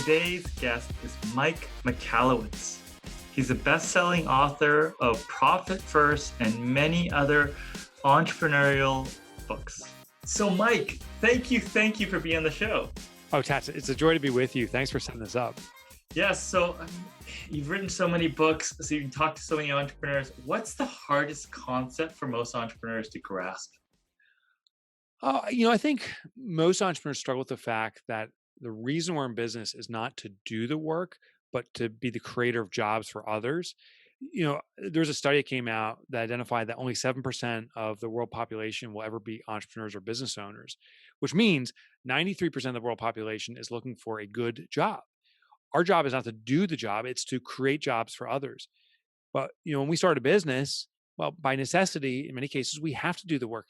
Today's guest is Mike Michalowicz. He's a best-selling author of Profit First and many other entrepreneurial books. So Mike, thank you for being on the show. Oh, Tats, it's a joy to be with you. Thanks for setting this up. Yes, so you've written so many books, so you can talk to so many entrepreneurs. What's the hardest concept for most entrepreneurs to grasp? I think most entrepreneurs struggle with the fact that the reason we're in business is not to do the work, but to be the creator of jobs for others. There's a study that came out that identified that only 7% of the world population will ever be entrepreneurs or business owners, which means 93% of the world population is looking for a good job. Our job is not to do the job, it's to create jobs for others. But, when we start a business, well, by necessity, in many cases, we have to do the work.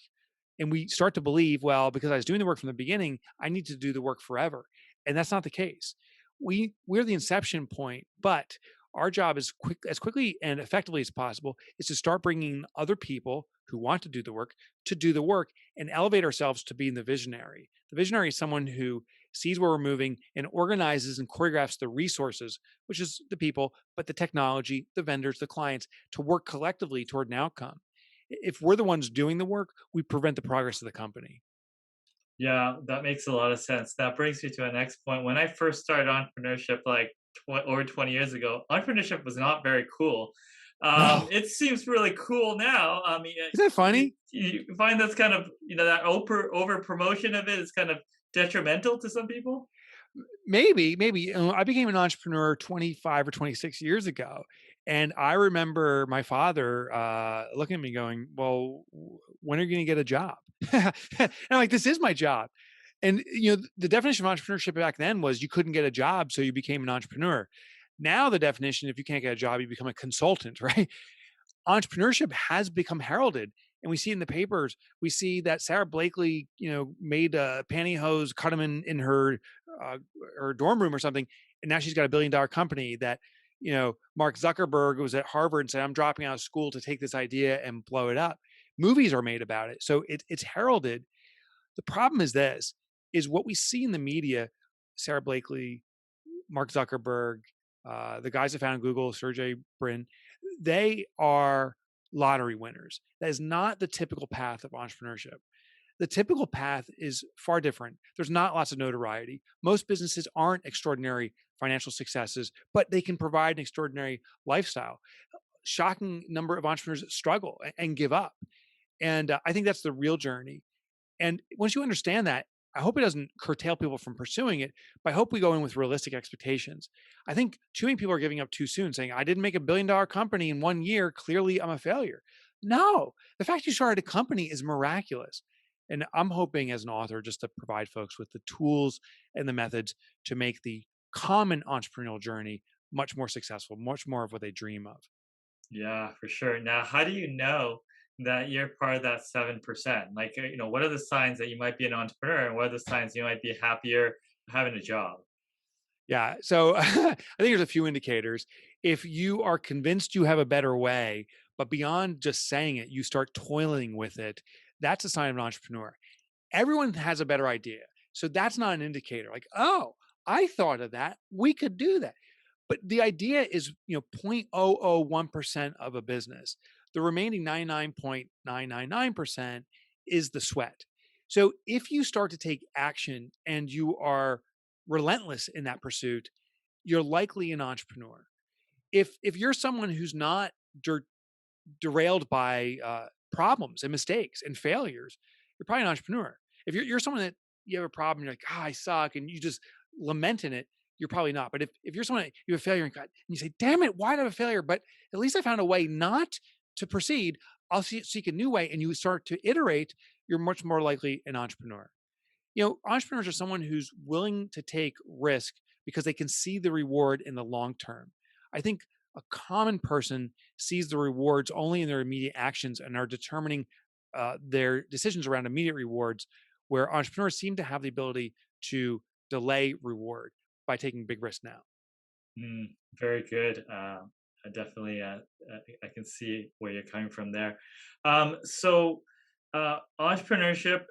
And we start to believe, well, because I was doing the work from the beginning, I need to do the work forever. And that's not the case. We're the inception point, but our job is as quickly and effectively as possible is to start bringing other people who want to do the work and elevate ourselves to being the visionary. The visionary is someone who sees where we're moving and organizes and choreographs the resources, which is the people, but the technology, the vendors, the clients, to work collectively toward an outcome. If we're the ones doing the work, we prevent the progress of the company. Yeah, that makes a lot of sense. That brings me to our next point. When I first started entrepreneurship, like over 20 years ago, entrepreneurship was not very cool. No, It seems really cool now. isn't that funny? You find that's kind of, that over promotion of it is kind of detrimental to some people. Maybe. I became an entrepreneur 25 or 26 years ago. And I remember my father looking at me going, well, when are you going to get a job? And I'm like, this is my job. And the definition of entrepreneurship back then was you couldn't get a job, so you became an entrepreneur. Now the definition, if you can't get a job, you become a consultant, right? Entrepreneurship has become heralded, and we see in the papers. We see that Sarah Blakely, made pantyhose, cut them in uh, her dorm room or something, and now she's got a $1 billion company. That Mark Zuckerberg was at Harvard and said, "I'm dropping out of school to take this idea and blow it up." Movies are made about it, so it's heralded. The problem is what we see in the media. Sarah Blakely, Mark Zuckerberg, the guys that founded Google, Sergey Brin, they are lottery winners. That is not the typical path of entrepreneurship. The typical path is far different. There's not lots of notoriety. Most businesses aren't extraordinary financial successes, but they can provide an extraordinary lifestyle. Shocking number of entrepreneurs struggle and give up. And I think that's the real journey. And once you understand that, I hope it doesn't curtail people from pursuing it, but I hope we go in with realistic expectations. I think too many people are giving up too soon, saying, I didn't make a $1 billion company in 1 year. Clearly, I'm a failure. No, the fact you started a company is miraculous. And I'm hoping as an author just to provide folks with the tools and the methods to make the common entrepreneurial journey much more successful, much more of what they dream of. Yeah, for sure. Now, how do you know that you're part of that 7%? Like, what are the signs that you might be an entrepreneur, and what are the signs you might be happier having a job? Yeah. So I think there's a few indicators. If you are convinced you have a better way, but beyond just saying it, you start toiling with it, that's a sign of an entrepreneur. Everyone has a better idea. So that's not an indicator like, oh, I thought of that. We could do that. But the idea is, 0.001% of a business. The remaining 99.999% is the sweat. So if you start to take action and you are relentless in that pursuit, you're likely an entrepreneur. If you're someone who's not derailed by problems and mistakes and failures, you're probably an entrepreneur. If you're someone that you have a problem, you're like, I suck, and you just lament in it, you're probably not. But if you're someone that you have a failure and you say, damn it, why did I have a failure? But at least I found a way not to proceed. I'll seek a new way, and you start to iterate, you're much more likely an entrepreneur. Entrepreneurs are someone who's willing to take risk because they can see the reward in the long term. I think a common person sees the rewards only in their immediate actions and are determining their decisions around immediate rewards, where entrepreneurs seem to have the ability to delay reward by taking big risks now. Very good. I definitely, I can see where you're coming from there. So Entrepreneurship,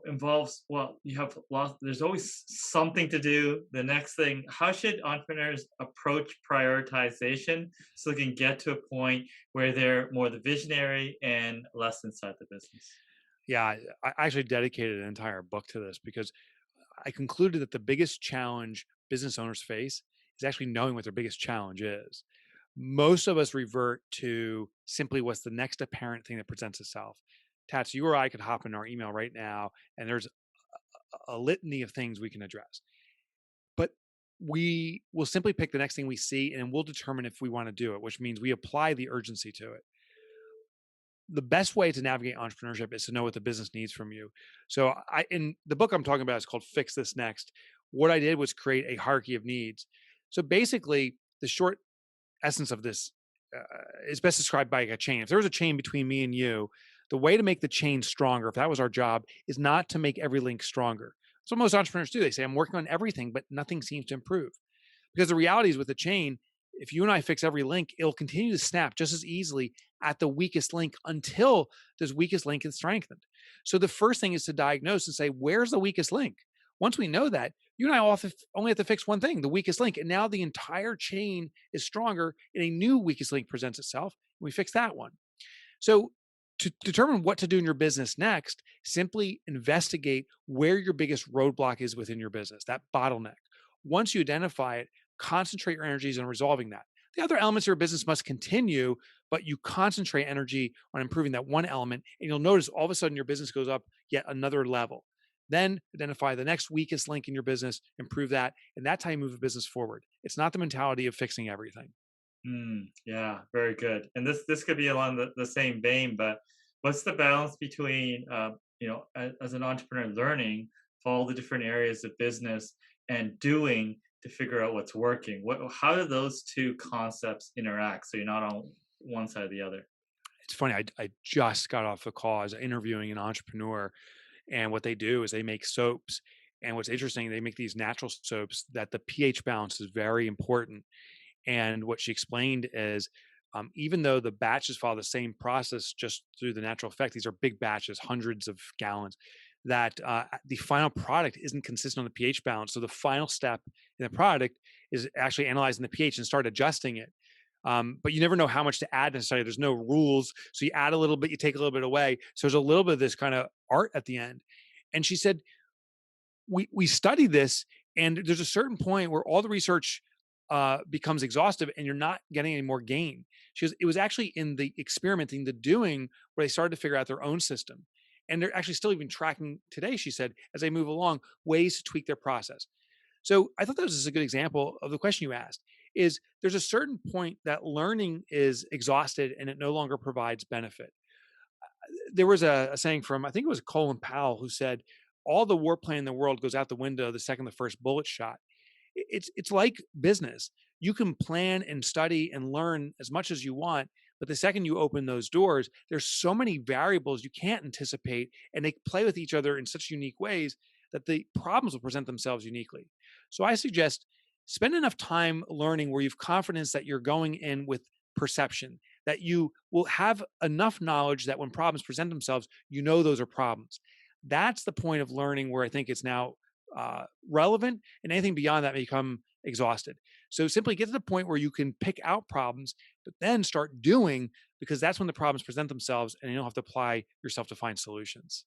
involves, well, you have lots, there's always something to do. The next thing, how should entrepreneurs approach prioritization so they can get to a point where they're more the visionary and less inside the business? Yeah, I actually dedicated an entire book to this because I concluded that the biggest challenge business owners face is actually knowing what their biggest challenge is. Most of us revert to simply what's the next apparent thing that presents itself. Tats, you or I could hop in our email right now, and there's a litany of things we can address. But we will simply pick the next thing we see, and we'll determine if we want to do it, which means we apply the urgency to it. The best way to navigate entrepreneurship is to know what the business needs from you. So I in the book I'm talking about is called Fix This Next. What I did was create a hierarchy of needs. So basically, the short essence of this is best described by a chain. If there was a chain between me and you, the way to make the chain stronger, if that was our job, is not to make every link stronger. That's what most entrepreneurs do. They say, I'm working on everything, but nothing seems to improve. Because the reality is with the chain, if you and I fix every link, it'll continue to snap just as easily at the weakest link until this weakest link is strengthened. So the first thing is to diagnose and say, where's the weakest link? Once we know that, you and I only have to fix one thing, the weakest link. And now the entire chain is stronger and a new weakest link presents itself. And we fix that one. So to determine what to do in your business next, simply investigate where your biggest roadblock is within your business, that bottleneck. Once you identify it, concentrate your energies on resolving that. The other elements of your business must continue, but you concentrate energy on improving that one element, and you'll notice all of a sudden your business goes up yet another level. Then identify the next weakest link in your business, improve that, and that's how you move the business forward. It's not the mentality of fixing everything. Yeah, very good. And this could be along the same vein, but what's the balance between, as an entrepreneur, learning for all the different areas of business and doing to figure out what's working? How do those two concepts interact so you're not on one side or the other? It's funny. I just got off the call. I was interviewing an entrepreneur, and what they do is they make soaps. And what's interesting, they make these natural soaps that the pH balance is very important. And what she explained is, even though the batches follow the same process just through the natural effect, these are big batches, hundreds of gallons, that the final product isn't consistent on the pH balance. So the final step in the product is actually analyzing the pH and start adjusting it. But you never know how much to add necessarily. There's no rules. So you add a little bit, you take a little bit away. So there's a little bit of this kind of art at the end. And she said, we study this, and there's a certain point where all the research becomes exhaustive, and you're not getting any more gain. She goes, it was actually in the experimenting, the doing, where they started to figure out their own system, and they're actually still even tracking today. She said, as they move along, ways to tweak their process. So I thought that was just a good example of the question you asked. Is there's a certain point that learning is exhausted and it no longer provides benefit. There was a saying from, I think it was Colin Powell, who said, all the warplane in the world goes out the window the second the first bullet shot. It's like business. You can plan and study and learn as much as you want, but the second you open those doors, there's so many variables you can't anticipate, and they play with each other in such unique ways that the problems will present themselves uniquely. So I suggest spend enough time learning where you've confidence that you're going in with perception, that you will have enough knowledge that when problems present themselves, you know those are problems. That's the point of learning where I think it's now relevant, and anything beyond that may become exhausted. So simply get to the point where you can pick out problems, but then start doing, because that's when the problems present themselves and you don't have to apply yourself to find solutions.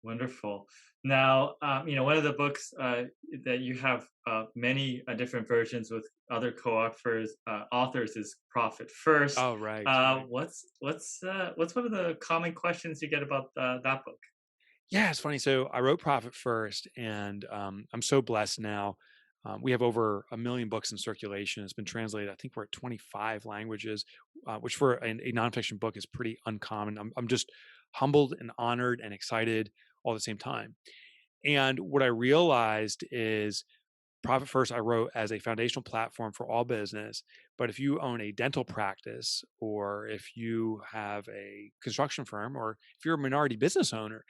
Wonderful. Now, one of the books that you have many different versions with other co-authors authors is Profit First. Oh, right. What's one of the common questions you get about that book? Yeah, it's funny. So I wrote Profit First, and I'm so blessed now. We have over 1 million books in circulation. It's been translated. I think we're at 25 languages, which for a nonfiction book is pretty uncommon. I'm just humbled and honored and excited all at the same time. And what I realized is Profit First, I wrote as a foundational platform for all business. But if you own a dental practice, or if you have a construction firm, or if you're a minority business owner,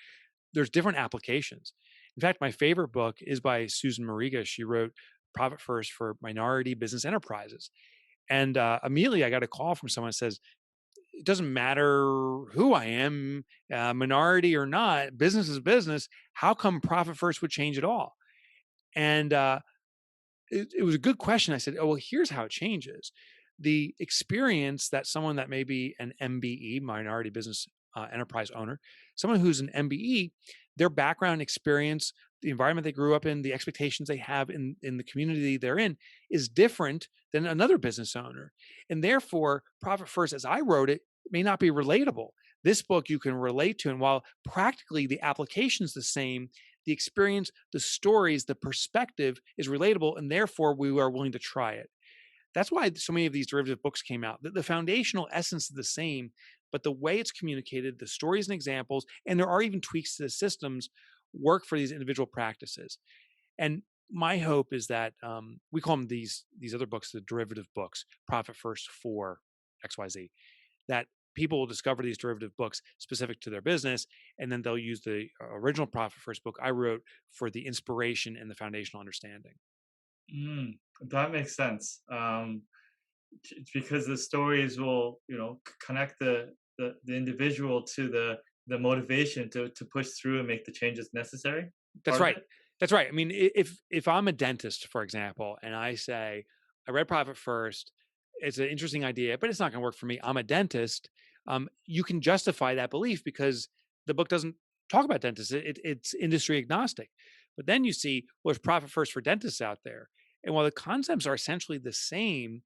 there's different applications. In fact, my favorite book is by Susan Mariga. She wrote Profit First for minority business enterprises. And immediately I got a call from someone that says, it doesn't matter who I am, minority or not, business is business. How come profit first would change at all? And it was a good question. I said, oh, well, here's how it changes. The experience that someone that may be an MBE, minority business enterprise owner, someone who's an MBE, their background experience, the environment they grew up in, the expectations they have in the community they're in is different than another business owner. And therefore, Profit First, as I wrote it, may not be relatable. This book you can relate to. And while practically the application is the same, the experience, the stories, the perspective is relatable, and therefore we are willing to try it. That's why so many of these derivative books came out. The foundational essence is the same, but the way it's communicated, the stories and examples, and there are even tweaks to the systems work for these individual practices. And my hope is that we call them these other books, the derivative books, Profit First for XYZ, that people will discover these derivative books specific to their business, and then they'll use the original Profit First book I wrote for the inspiration and the foundational understanding. That makes sense. Because the stories will, connect the individual to the motivation to push through and make the changes necessary. That's Part of right. it. That's right. I mean, if I'm a dentist, for example, and I say, I read Profit First, it's an interesting idea, but it's not going to work for me. I'm a dentist. You can justify that belief because the book doesn't talk about dentists. It's industry agnostic. But then you see, well, there's Profit First for dentists out there, and while the concepts are essentially the same,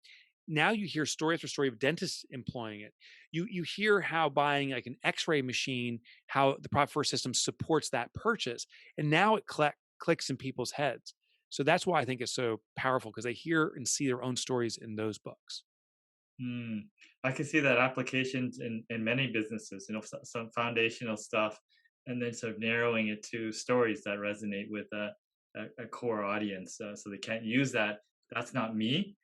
now you hear story after story of dentists employing it. You hear how buying like an X-ray machine, how the Profit First system supports that purchase, and now it clicks in people's heads. So that's why I think it's so powerful because they hear and see their own stories in those books. Hmm. I can see that applications in many businesses, some foundational stuff, and then sort of narrowing it to stories that resonate with a core audience. So they can't use that. That's not me.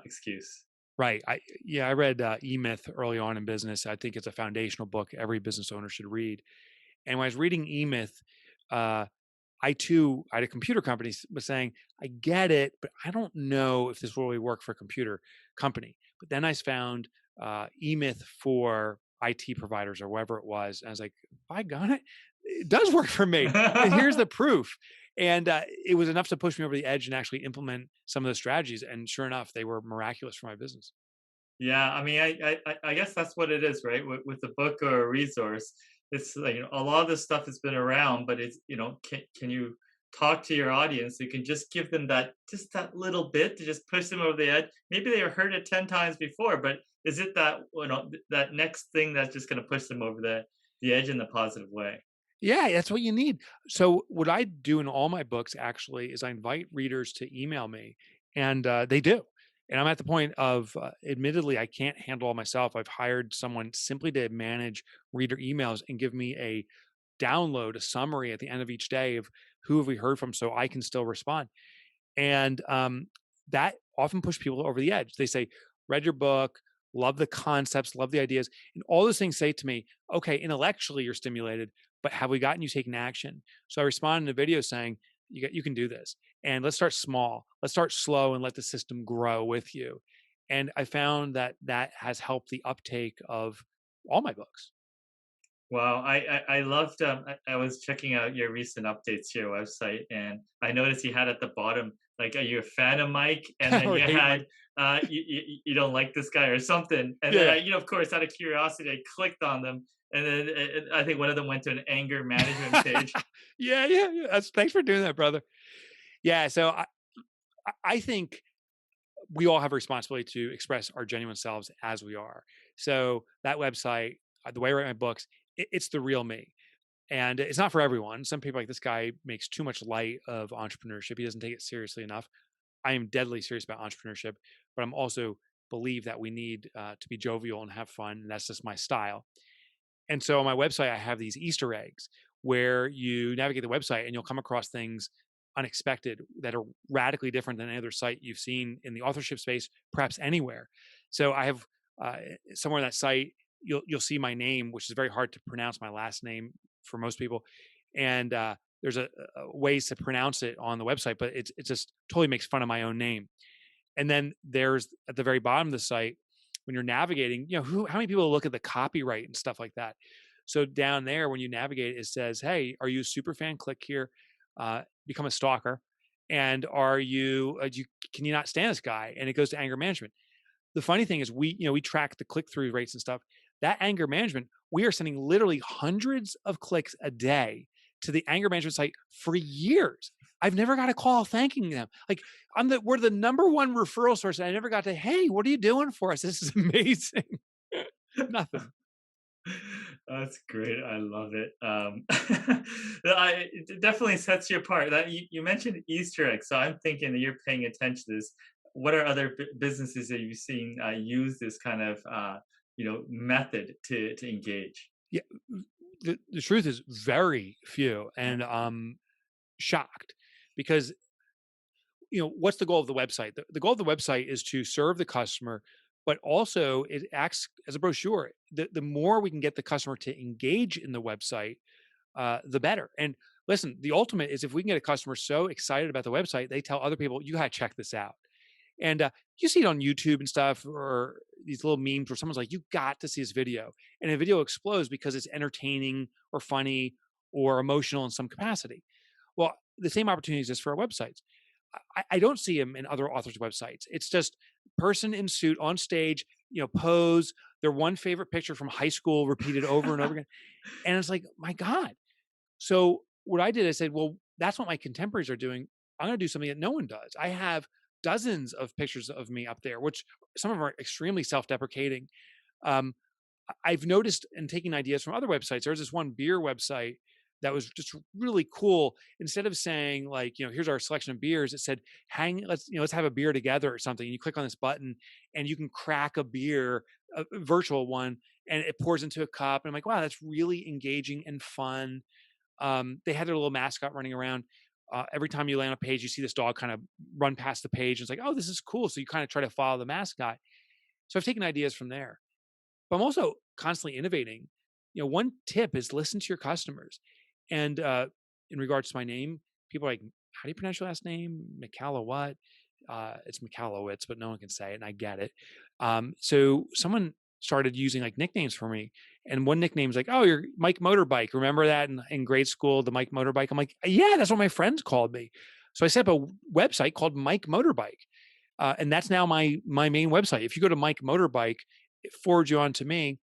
Excuse. Right. I read E Myth early on in business. I think it's a foundational book every business owner should read. And when I was reading E Myth, uh, I too, I had a computer company was saying, I get it, but I don't know if this will really work for a computer company. But then I found eMyth for IT providers or wherever it was. And I was like, by God, it does work for me. And here's the proof. And it was enough to push me over the edge and actually implement some of the strategies. And sure enough, they were miraculous for my business. Yeah, I mean, I guess that's what it is, right? With a book or a resource, it's like, a lot of this stuff has been around, but it's, can you talk to your audience? You can just give them just that little bit to just push them over the edge. Maybe they heard it 10 times before, but is it that, that next thing that's just going to push them over the edge in the positive way? Yeah, that's what you need. So what I do in all my books actually is I invite readers to email me, and they do. And I'm at the point of, admittedly, I can't handle all myself. I've hired someone simply to manage reader emails and give me a download, a summary at the end of each day of who have we heard from, so I can still respond. And that often push people over the edge. They say, "Read your book, love the concepts, love the ideas," and all those things say to me, "Okay, intellectually you're stimulated, but have we gotten you taking action?" So I respond in a video saying, you can do this, and let's start small. Let's start slow and let the system grow with you." And I found that that has helped the uptake of all my books. Wow, I loved. I was checking out your recent updates to your website, and I noticed you had at the bottom, like, "Are you a fan of Mike?" And then Or you hate Mike. had, "You don't like this guy" or something. And then Yeah, of course, out of curiosity, I clicked on them, and then I think one of them went to an anger management page. yeah. Thanks for doing that, brother. Yeah, so I think we all have a responsibility to express our genuine selves as we are. So that website, the way I write my books, it's the real me. And it's not for everyone. Some people like this guy makes too much light of entrepreneurship. He doesn't take it seriously enough. I am deadly serious about entrepreneurship, but I'm also believe that we need to be jovial and have fun. And that's just my style. And so on my website, I have these Easter eggs where you navigate the website and you'll come across things unexpected that are radically different than any other site you've seen in the authorship space, perhaps anywhere. So I have somewhere on that site, you'll see my name, which is very hard to pronounce my last name for most people. And there's a ways to pronounce it on the website, but it just totally makes fun of my own name. And then there's at the very bottom of the site, when you're navigating, how many people look at the copyright and stuff like that. So down there, when you navigate, it says, "Hey, are you a super fan? Click here, become a stalker, and are you, can you not stand this guy?" And it goes to anger management. The funny thing is we track the click-through rates and stuff. That anger management, we are sending literally hundreds of clicks a day to the anger management site for years. I've never got a call thanking them. Like, we're the number one referral source, and I never got to, "Hey, what are you doing for us? This is amazing." Nothing. That's great. I love it. It definitely sets you apart. That you mentioned Easter eggs, so I'm thinking that you're paying attention to this. What are other businesses that you've seen use this kind of method to engage? Yeah, the truth is very few, and I'm shocked because what's the goal of the website? The goal of the website is to serve the customer, but also it acts as a brochure. The more we can get the customer to engage in the website, the better. And listen, the ultimate is if we can get a customer so excited about the website, they tell other people, "You gotta check this out." And you see it on YouTube and stuff, or these little memes where someone's like, "You got to see this video," and a video explodes because it's entertaining or funny or emotional in some capacity. Well, the same opportunity exists for our websites. I don't see them in other authors' websites. It's just person in suit on stage, pose, their one favorite picture from high school repeated over and over again. And it's like, my God. So what I did, I said, well, that's what my contemporaries are doing. I'm going to do something that no one does. I have dozens of pictures of me up there, which some of them are extremely self-deprecating. Um, I've noticed in taking ideas from other websites, there's this one beer website that was just really cool. Instead of saying like, here's our selection of beers, it said, let's have a beer together or something. And you click on this button and you can crack a beer, a virtual one, and it pours into a cup. And I'm like, wow, that's really engaging and fun. They had their little mascot running around. Every time you land on a page, you see this dog kind of run past the page. And it's like, oh, this is cool. So you kind of try to follow the mascot. So I've taken ideas from there. But I'm also constantly innovating. One tip is listen to your customers. And in regards to my name, people are like, "How do you pronounce your last name? Michalowicz." It's Michalowicz, but no one can say it, and I get it. So someone started using like nicknames for me, and one nickname is like, "Oh, you're Mike Motorbike." Remember that in grade school, the Mike Motorbike? I'm like, "Yeah, that's what my friends called me." So I set up a website called Mike Motorbike, and that's now my main website. If you go to Mike Motorbike, it forwards you on to me.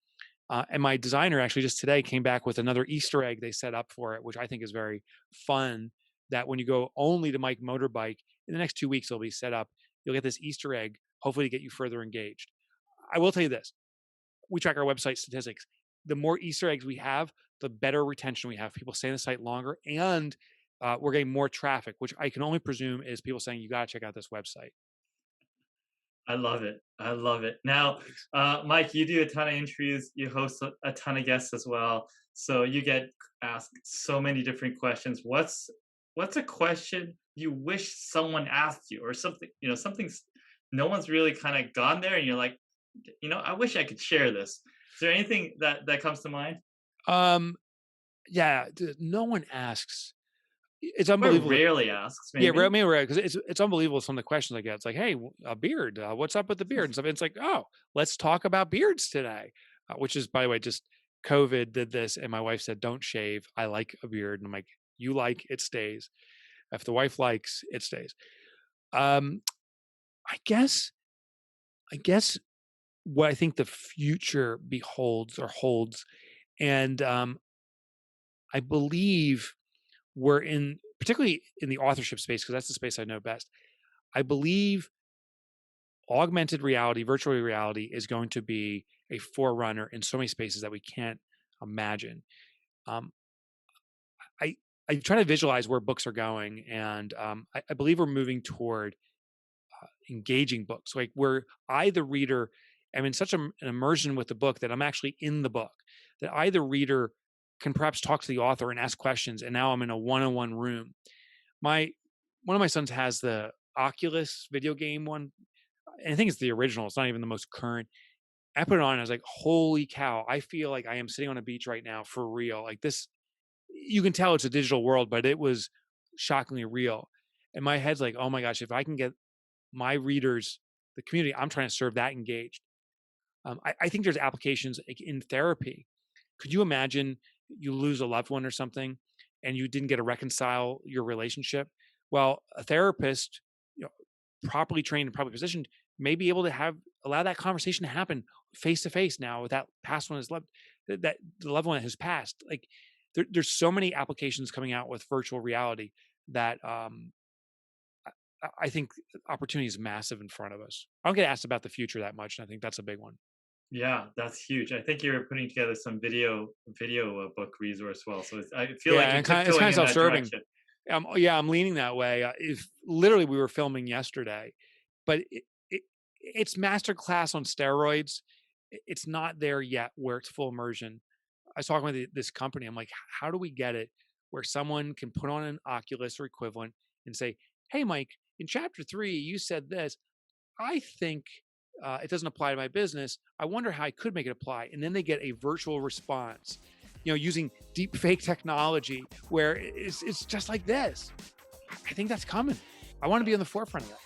And my designer actually just today came back with another Easter egg they set up for it, which I think is very fun. That when you go only to Mike Motorbike, in the next 2 weeks, it'll be set up. You'll get this Easter egg, hopefully to get you further engaged. I will tell you this. We track our website statistics. The more Easter eggs we have, the better retention we have. People stay on the site longer, and we're getting more traffic, which I can only presume is people saying, "You got to check out this website." I love it. I love it. Now, Thanks. Mike, you do a ton of interviews. You host a ton of guests as well. So you get asked so many different questions. What's a question you wish someone asked you, or something? No one's really kind of gone there, and you're like, I wish I could share this. Is there anything that comes to mind? Um, yeah, no one asks. It's Or unbelievable. rarely asks, Yeah, maybe? right, because it's unbelievable some of the questions I get. It's like, "Hey, a beard, what's up with the beard?" And stuff. It's like, "Oh, let's talk about beards today," which is, by the way, just COVID did this, and my wife said, "Don't shave. I like a beard." And I'm like, "You like, it stays. If the wife likes, it stays." Um, I guess, I guess what I think the future beholds or holds, and I believe we're in, particularly in the authorship space, because that's the space I know best. I believe augmented reality, virtual reality is going to be a forerunner in so many spaces that we can't imagine. Um, I I try to visualize where books are going, and I believe we're moving toward engaging books, like where I, the reader, am in such an immersion with the book that I'm actually in the book. That I, the reader, can perhaps talk to the author and ask questions, and now I'm in a one-on-one room. My One of my sons has the Oculus video game one, and I think it's the original. It's not even the most current. I put it on and I was like, holy cow, I feel like I am sitting on a beach right now for real. Like this, you can tell it's a digital world, but it was shockingly real. And my head's like, oh my gosh, if I can get my readers, the community I'm trying to serve, that engaged, I think there's applications like, in therapy. Could you imagine you lose a loved one or something and you didn't get to reconcile your relationship? Well, a therapist, you know, properly trained and properly positioned, may be able to allow that conversation to happen face to face now with that past one has loved that the loved one has passed. Like there's so many applications coming out with virtual reality that I think opportunity is massive in front of us. I don't get asked about the future that much, and I think that's a big one. Yeah, that's huge. I think you're putting together some book resource well. So I feel like Yeah, you're and it's kind tiptoeing of in that self-serving. direction. Yeah, I'm leaning that way. If literally we were filming yesterday, but it's master class on steroids. It's not there yet where it's full immersion. I was talking with this company. I'm like, how do we get it where someone can put on an Oculus or equivalent and say, "Hey, Mike, in chapter 3, you said this. I think it doesn't apply to my business. I wonder how I could make it apply." And then they get a virtual response, using deep fake technology where it's just like this. I think that's coming. I want to be on the forefront of that.